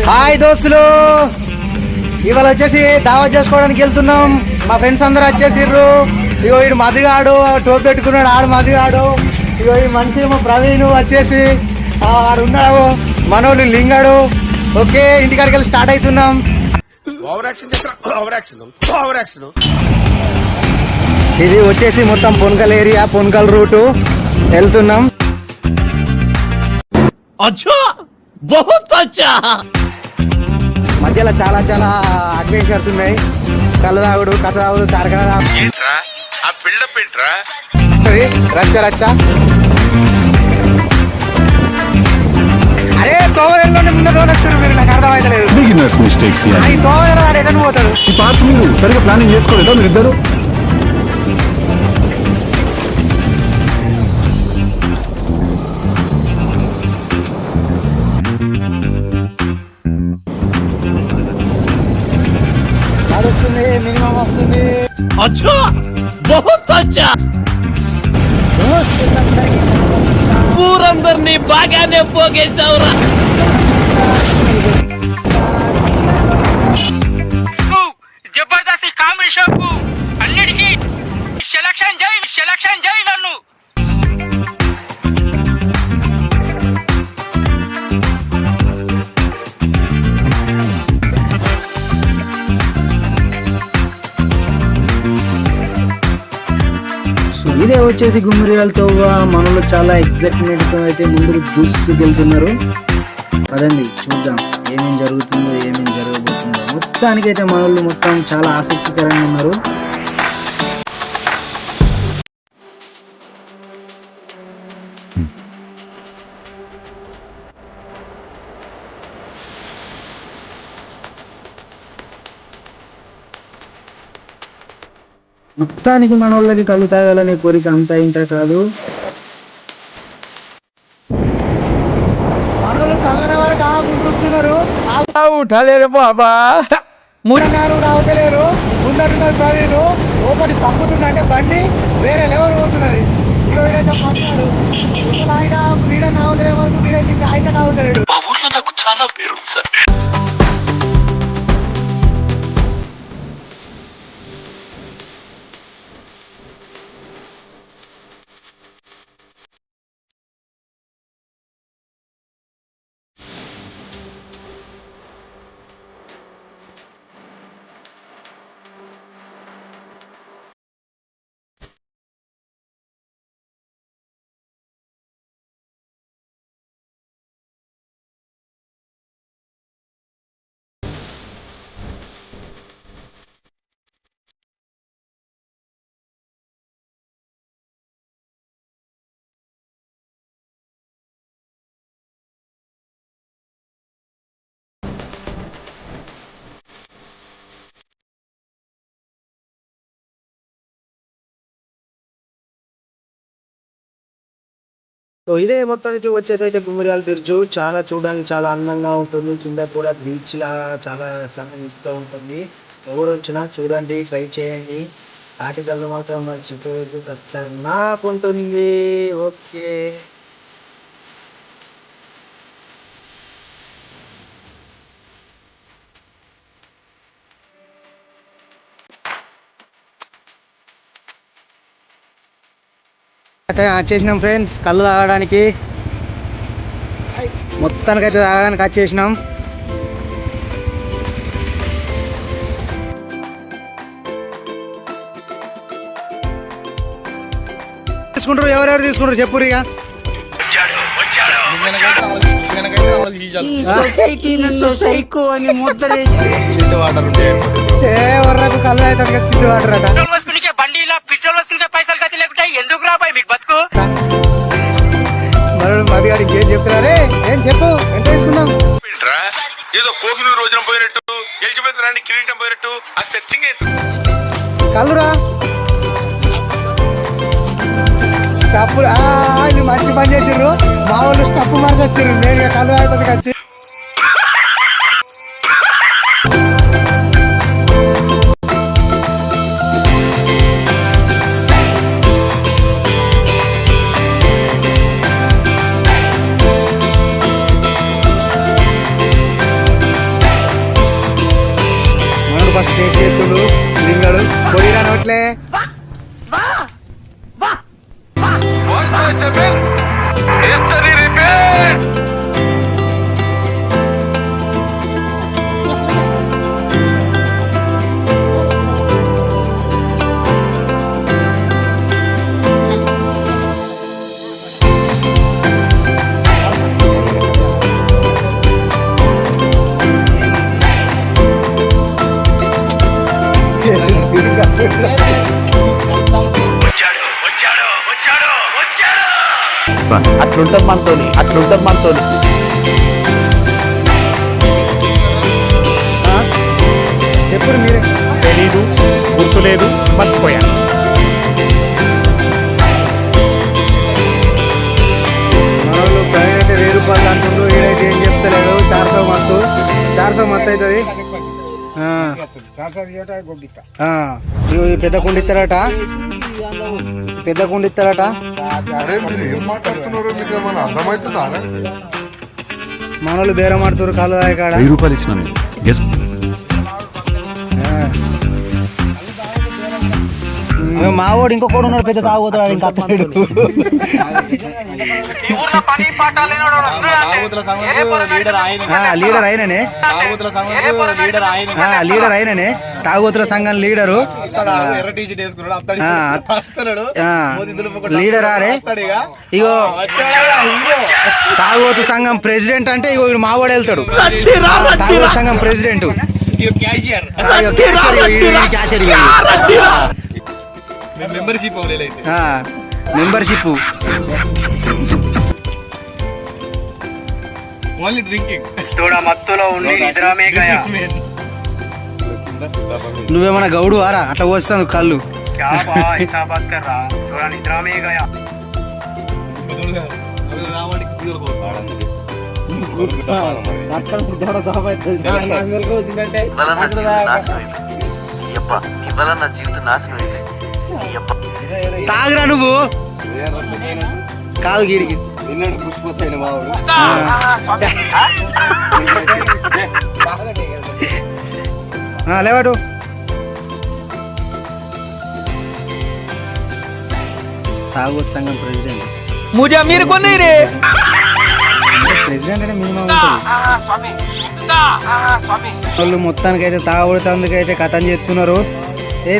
Hi దోస్తులు, ఇవాళ వచ్చేసి దావత్ చేసుకోవడానికి వెళ్తున్నాం. మా ఫ్రెండ్స్ అందరూ వచ్చేసిర్రు. ఇగో ఈడు మదిగాడు, టోపీ పెట్టుకున్నాడు, ఆడు మదిగాడు. ఇగో ఈ మనిషి మా ప్రవీణ్ వచ్చేసి ఆడు ఉన్నాడు, మనోళ్ళు లింగాడు. ఓకే, ఇంటికాడికి వెళ్ళి స్టార్ట్ అవుతున్నాం. ఇది వచ్చేసి మొత్తం పొన్కల్ ఏరియా, పొన్కల్ రూటు వెళ్తున్నాం. మధ్యలో చాలా చాలా అడ్వెంచర్స్ ఉన్నాయి. కళ్ళు తాగుడు, కథ తాగుడు, కార్ఖానా తాగుడు, రచ్చ రచ్చ. అరే తోవలోనే ముందు రోడ్ వస్తారు మీరు, నాకు అర్థమైతలేదు. ఈ తోవలో ఎదని పోతారు. ఈ పార్క్ మీరు సరిగా ప్లానింగ్ చేసుకోలేదా మీరు ఇద్దరు? వస్తుంది, మినిమం వస్తుంది. ఊరందరినీ బాగానే పోగేశావురా. జబర్దస్త్ కామెడీ షోకు అన్నిటికీ సెలక్షన్ చేయి నన్ను. ఇదే వచ్చేసి గుమ్మరియాలతో మనలో చాలా ఎగ్జైట్మెంట్ తో అయితే ముందుకు దూసుకెళ్తున్నారు. పదండి చూద్దాం ఏమేం జరుగుతుందో, ఏమేం జరగబోతుందో. మొత్తానికైతే మనోళ్ళు మొత్తం చాలా ఆసక్తికరంగా ఉన్నారు. మొత్తానికి మన వాళ్ళకి కళ్ళు తాగాలనే కోరిక అంతా ఇంత కాదు. ఉఠలేరు బాబా, మూడన్నారు రావతలేరు. ముందరున్నారు ప్రవీణ్, లోపలి పంపుతుందంటే బండి వేరే లెవెల్ పోతున్నది. ఇక పట్టాడు ఆయన వీడ నావలేమో, ఆయన నావలేడు. నాకు చాలా పేరు సార్. సో ఇదే మొత్తానికి వచ్చేసి అయితే గుమ్మరియాల బ్రిడ్జ్ చాలా చూడడానికి చాలా అందంగా ఉంటుంది. కింద కూడా బీచ్ లా చాలా ఇస్తూ ఉంటుంది. ఎవరు వచ్చినా చూడండి, ట్రై చేయండి. ఆర్టికల్ మాత్రం మర్చిపోయేది నాకు ఉంటుంది. ఓకే, అయితే వచ్చేసినాం ఫ్రెండ్స్ కళ్ళు తాగడానికి. మొత్తానికైతే తాగడానికి వచ్చేసినాం. తీసుకుంటారు, ఎవరెవరు తీసుకుంటారు చెప్పురు. ఇక ఎవరకు కళ్ళు అవుతాడు కదా, చిట్టు వాటర్ అట. బండిలో పెట్రోల్ వేసుకునే పైసలు ఖర్చు లేకుంటే ఎందుకు రాబాయి మీకు బతుకు. మరో మదిగాడికి ఏం చెప్తున్నారే, ఏం చెప్పు, ఎంత తీసుకుందాం. ఏదో కోహినూరు రోజున పోయినట్టు, ఎలిజబెత్ రాణి కిరీటం పోయినట్టు ఆ సెర్చింగ్ ఏంటి? కలురా స్టప్పు మంచి పని చేసిర్రు. మా వాళ్ళు స్టప్పు మార్చి వచ్చిర్రు. నేను కళ్ళు ఆడుతుంది వచ్చి ఫస్ట్ చేసి ఎత్తుడు లింగడు పోయిరా నోట్లే. అట్లుంటది మనతోని చెప్పుడు మీరే. తెలీదు, గుర్తులేదు, మర్చిపోయాను. మనోళ్ళు ప్రవీణ్ అయితే 1000 రూపాయలు అంటుండ్రు. ఈడైతే ఏం చెప్తలేదు. 400 మత్తు అవుతుంది. ఈ పెద్ద కుండ ఇస్తారట, మనోళ్ళు బేరం ఆడుతున్నారు కాళ్ళు దాకా కాడ. 1000 రూపాయలు ఇచ్చిన నేను. మా వాడు ఇంకొకడు ఉన్నాడు పెద్ద తాగుతాడు ఇంకా అత్తడు. లీడర్ అయిననే తాగుతుల సంఘం లీడరు. లీడర్ ఆరే ఇగో తాగుతు సంఘం ప్రెసిడెంట్ అంటే ఇగో మావాడు వెళ్తాడు. తాగుతు సంఘం ప్రెసిడెంట్ మెంబర్షిప్ ఓన్లీ డ్రింకింగ్. నువ్వేమన్నా గౌడు ఆరా అట్లా పోస్తాను కళ్ళు. తాగురా నువ్వు కాదు గీడికి పుష్పోతాయి మావాడు. లేవాడు తాగుబోతు సంఘం ప్రెసిడెంట్. ముజా మీరు కొన్నాయి రే. ప్రెసిడెంట్ అంటే మినిమం ఉంటుంది. వాళ్ళు మొత్తానికి అయితే తాగుడుతందుకైతే కథం చేస్తున్నారు.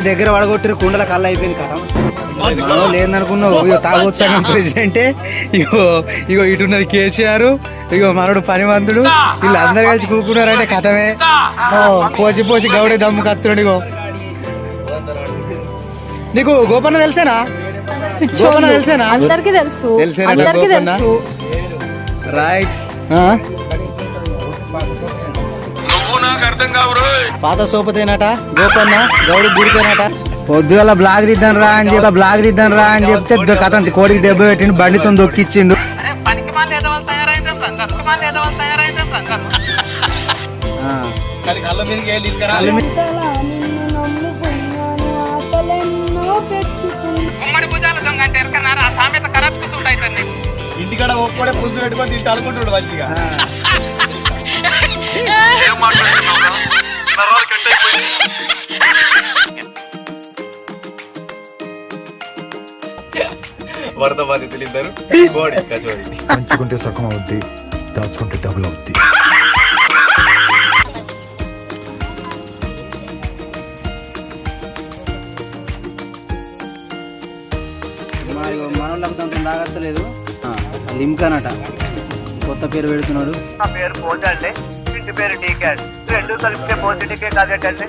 దగ్గర వడగొట్టిరు కుండల కళ్ళు అయిపోయింది కథ. లేదనుకున్నావు ఇగో తాగుబోతు సంఘం ప్రెసిడెంటే. ఇగో ఇటున్నది కేసీఆర్, ఇగో మనడు పనివంతుడు, వీళ్ళందరూ కలిసి కూకున్నారంటే కథమే. పోసి గౌడే దమ్ము కత్తున్నాడు. ఇగో నీకు గోపన్న తెలుసేనా? అందరికీ తెలుసు. రైట్. పాత సోపతేనట గోపన్న గౌడు గుడితేనట. పొద్దుగల బ్లాగ్ దిద్దాను రా అని చెప్తే కథ కోడికి దెబ్బ పెట్టిండు, బండితో దొక్కిచ్చిండు. ఇంటికాడ ఒక్కడే పులుసు పెట్టుకొని తింటూ అనుకుంటున్నాడు మంచిగా. వరద బాధితులు ఇద్దరు పంచుకుంటే సగం అవుద్ది, దాచుకుంటే డబుల్ అవుద్ది. మనోళ్ళకు దాంతో తాగత్తలేదు. లిమ్కానట కొత్త పేరు పెడుతున్నాడు. నా పేరు పోతే అండి, ఇంటి పేరు డీకాడ్, రెండు కలిపితే పోతే కాదేటండి.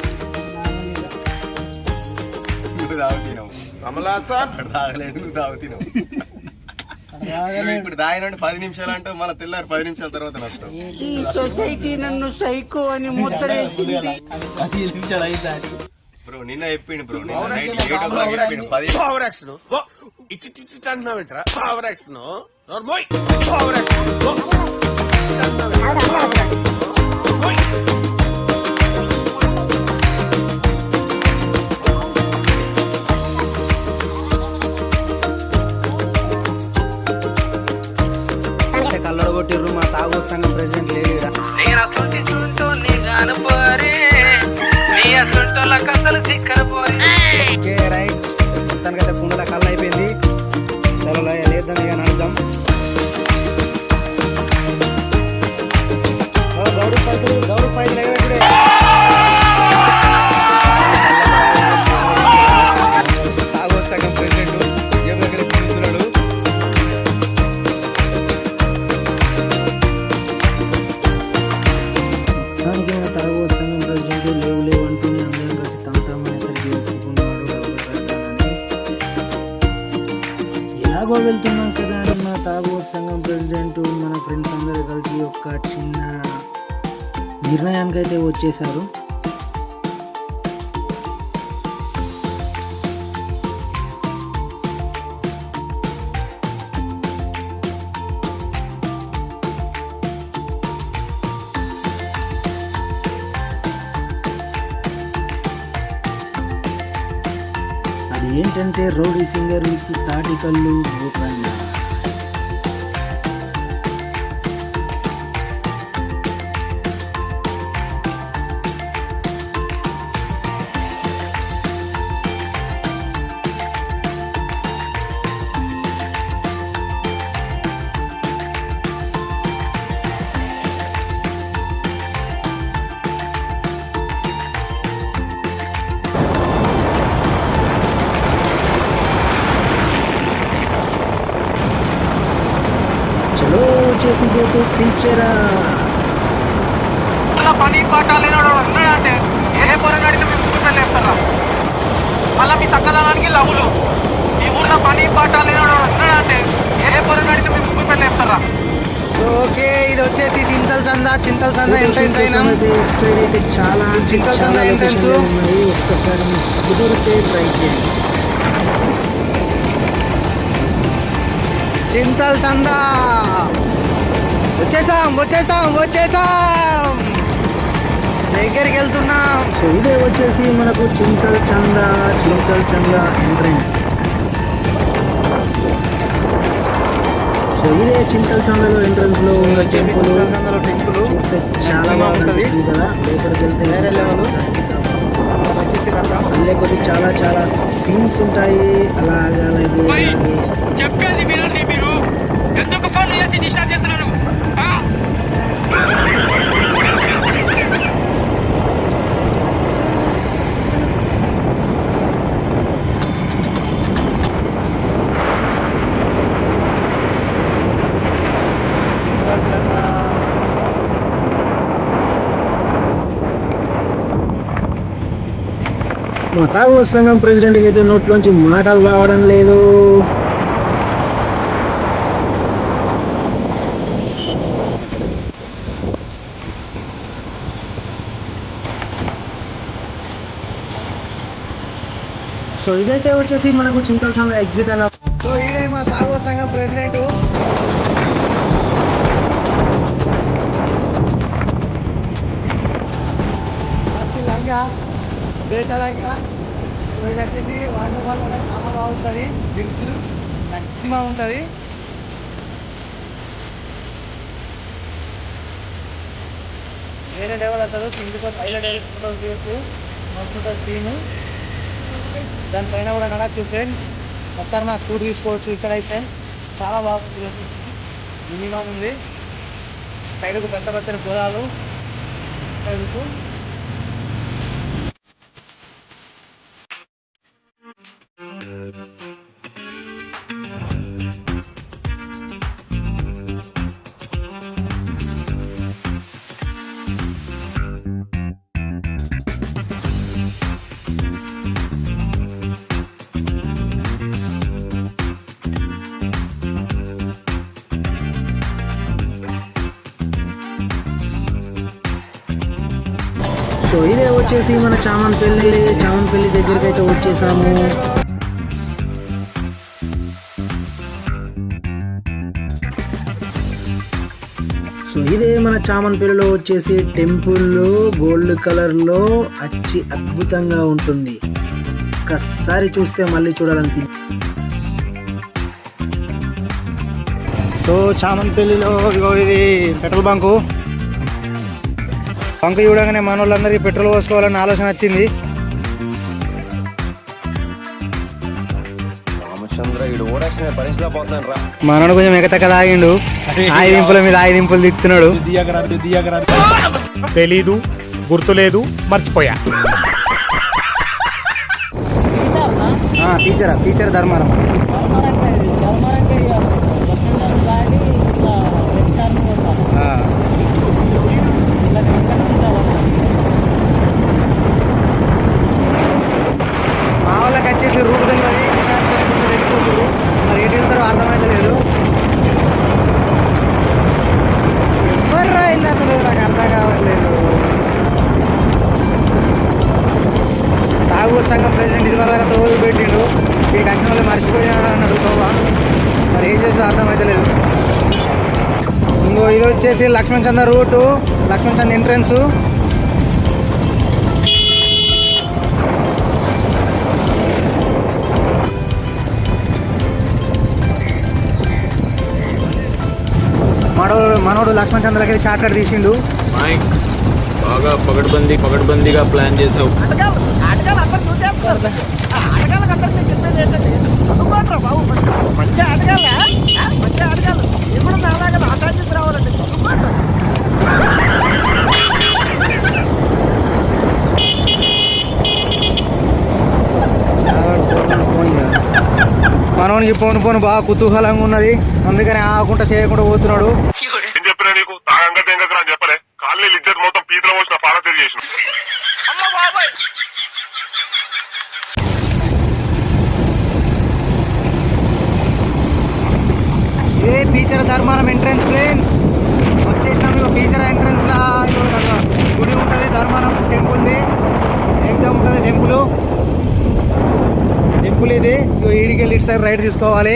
ఇప్పుడు దాగినంటే 10 నిమిషాలు అంటే మన తెల్లారు 10 నిమిషాల తర్వాత వస్తాం. ఈ సొసైటీ నన్ను సైకో అని ముద్రేసింది. 10 నిమిషాలు అయిందా బ్రో? నిన్న చెప్పిండు బ్రో, నిన్న నైట్ 8 o'clock చెప్పిండు. 10 పవర్ యాక్షన్ ఇటు అంటున్నావేంట్రా? Power action power action. కల్లడ కొట్టిర్రు మా తాగుబోతు సంఘం ప్రెసిడెంట్ లేడా? నేను అసలు మొత్తానికి మన తాగుబోతు సంఘం ప్రెసిడెంట్ లేవు లేవు అంటూనే అందరం కలిసి తమతామనేసరికి ఒప్పుకున్నాడు డబ్బులు కట్టాలని. ఎలాగో వెళ్తున్నాం కదా అని మన తాగుబోతు సంఘం ప్రెసిడెంట్ మన ఫ్రెండ్స్ అందరూ కలిసి ఒక చిన్న నిర్ణయానికి అయితే వచ్చేసారు. అది ఏంటంటే రౌడీ సింగర్ విత్ తాటికల్లు గోకర్ణ. చలో చేసి గో టు టీచరా. పని పాట లేనాడు ఉన్నాడంటే ఏ పొరగాడితే మేము ముగ్గురు లేపుతారా? మళ్ళీ మీ చక్కదనానికి లవ్వులు. ఈ ఊర్లో పని పాట లేనాడు ఉన్నాడంటే ఏ పొరగాడితే మేము ముగ్గురు లేపుతారా? ఓకే, ఇది వచ్చేసి చింతల సంద ఎంట్రెన్స్ అయినా ఎక్స్పైర్ అయితే చాలా చింతల సంద ఎంట్రెన్స్ ఉన్నాయి. ఒక్కసారి మీకు కుదిరితే ట్రై చేయండి. చింతల సంద వచ్చేసాం దగ్గరికి వెళ్తున్నాం. సో ఇదే వచ్చేసి మనకు చింతల్ చంద ఎంట్రన్స్. సో ఇదే చింతల్ చందలో ఎంట్రన్స్ లో ఉన్న టెంపుల్ చూస్తే చాలా బాగా అనిపిస్తుంది కదా. లోపలికి వెళ్తే లేకపోతే చాలా చాలా సీన్స్ ఉంటాయి. అలాగే చెప్పేది వినండి, మీరు ఎందుకు ఫోన్ చేసి డిస్టర్బ్ చేస్తున్నారు? మా తాగుబోతు సంఘం ప్రెసిడెంట్కి అయితే నోట్లోంచి మాటలు రావడం లేదు. సో ఇదైతే వచ్చేసి మనకు చింతల సంఘ ఎగ్జిట్ అన్న. సో ఇదే మా తాగుబోతు సంఘం ప్రెసిడెంట్. లంగా బేటలంగా ఇది వచ్చేసి వాటర్ వల్ల చాలా బాగుంటుంది. మ్యాక్సిమం ఉంటుంది. వేరే లెవెల్ అసలు కిందికి హైలైట్ ఫోటోస్ మస్తు సీను. దానిపైన కూడా నడచ్చు ఫ్రెండ్స్. మొత్తం నాకు షూట్ తీసుకోవచ్చు. ఇక్కడైతే చాలా బాగుంది. మినిమం ఉంది. సైడ్కు పెద్ద పెద్ద పొలాలు సైడ్కు. సో ఇదే వచ్చేసి మన చామన్పల్లి దగ్గరికి అయితే వచ్చేసాము. సో ఇదే మన చామన్పల్లిలో వచ్చేసి టెంపుల్ గోల్డ్ కలర్ లో అద్భుతంగా ఉంటుంది. ఒక్కసారి చూస్తే మళ్ళీ చూడాలనిపించింది. సో చామన్పల్లిలో ఇది పెట్రోల్ బంకు చూడగానే మన వాళ్ళందరికీ పెట్రోల్ పోసుకోవాలని ఆలోచన వచ్చింది. మనోడు కొంచెం ఎగతక్క తాగిండు. ఆయుధింపుల మీద ఆయుధింపులు తిప్పుతున్నాడు. తెలీదు, గుర్తులేదు, మర్చిపోయా. టీచర్ ధర్మారం. వచ్చేసి లక్ష్మణ్ చంద్ర రూటు, లక్ష్మణ్ చంద్ర ఎంట్రన్స్. మనోడు లక్ష్మణ్ చంద్రకి షార్ట్ కట్ తీసిండు. బాగా పగడ్బందీగా ప్లాన్ చేసావు. మనోనికి పోను బాగా కుతూహలంగా ఉన్నది, అందుకని ఆకుండా చేయకుండా పోతున్నాడు. ఏం చెప్పినా నీకు తాగంగా తెంగకరా అని చెప్పలే. కాలనీ ఇజ్జత్ మొత్తం పీతలో పోసిన పాల తెలియజేసిన. ఇదే ఫీచర్ ధర్మారం ఎంట్రన్స్ ఫ్రెండ్స్. వచ్చేసినాం ఇక ఫీచర్ ఎంట్రన్స్ లా గుడి ఉంటుంది, ధర్మారం టెంపుల్ది ఏదో ఉంటుంది టెంపుల్. ఇది ఇగో ఈడికి వెళ్ళి ఇటు సైడ్ రైట్ తీసుకోవాలి.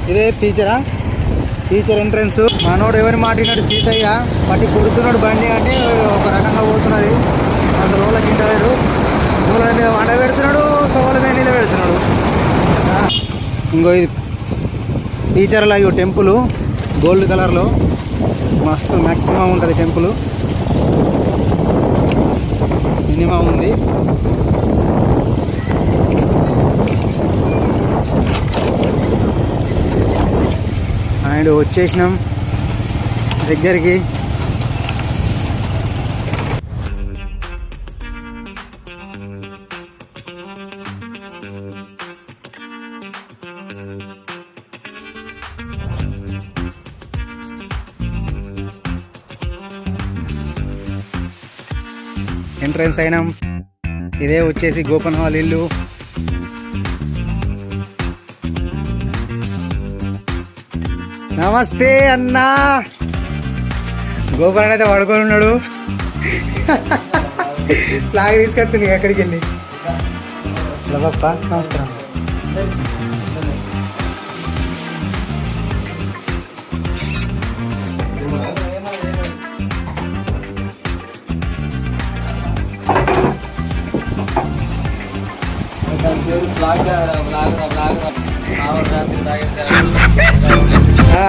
ఇదే ఫీచర్ ఎంట్రన్స్. మనోడు ఎవరి మాటినాడు సీతయ్య పట్టి కొడుతున్నాడు బండి అంటే ఒక రకంగా పోతున్నది. అసలు రోళ్ళకి ఇంటలేడు, రోళ్ళ మీద వండ పెడుతున్నాడు, తోల మీద నిలబెడుతున్నాడు. ఇంకో ఇది ఫీచర్లో ఇగో టెంపుల్ గోల్డ్ కలర్లో మస్తు మ్యాక్సిమం ఉంటుంది టెంపుల్, మినిమం ఉంది. అండ్ వచ్చేసినాం దగ్గరికి. ఎంట్రన్స్ అయినాం. ఇదే వచ్చేసి గోపన్ హాల్ ఇల్లు. నమస్తే అన్నా. గోపన్ అయితే పడుకొని ఉన్నాడు, లాగా తీసుకొస్తుంది ఎక్కడికి వెళ్ళి. బాప్ప నమస్కారం.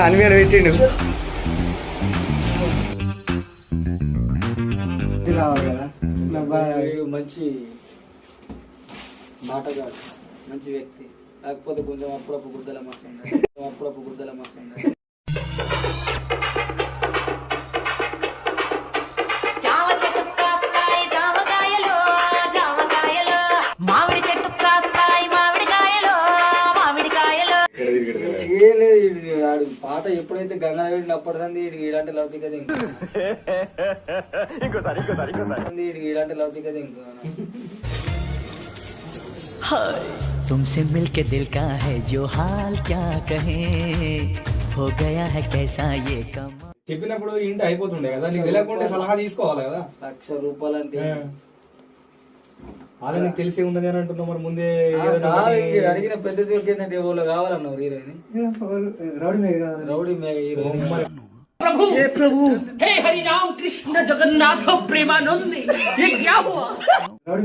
అనిమేడు పెట్టిండు. రావాలి కదా మంచి మాటగాడు, మంచి వ్యక్తి. కాకపోతే కొంచెం అప్పుడప్పుడు గుర్దల మస్తు ఉండే. పాట ఎప్పుడైతే గంగా వేడిన అప్పటిదండి ఇలాంటి లౌకిక కదా ఇలాంటి లౌకిక కదా ఇంకో. तुमसे मिलके दिल का है जो हाल क्या कहे हो गया है कैसा ये कम. చెప్పినప్పుడు ఇంటి అయిపోతుండే కదా, నీకు తెలియకుండా సలహా తీసుకోవాలి కదా. ₹1,00,000 అంటే అలా నీకు తెలిసే ఉందని అని అంటున్నావు. మరి ముందే అడిగిన పెద్ద జోక్ ఏంటంటే ఎవరు కావాలన్నావు హీరోయిన్. రౌడీ మేఘ హీరోయిన్. प्रभु हे प्रभु हे हरि राम कृष्ण जगन्नाथ प्रेमानंद ये क्या हुआ. రౌడీ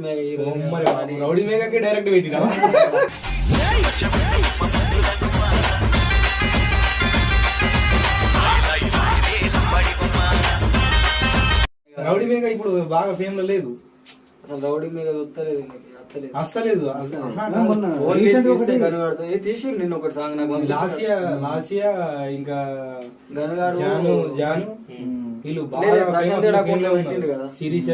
మేఘ హీరోయిన్. రౌడీ మేఘకి డైరెక్ట్ పెట్టినా. రౌడీ మేఘ ఇప్పుడు బాగా ఫేమ్ లో లేదు అసలు. రౌడీ మీద వస్తలేదు తీసి నిన్న ఒకటి సాంగ్ నాకు లాసియా ఇంకా జాను వీళ్ళు బాగా సిరీస్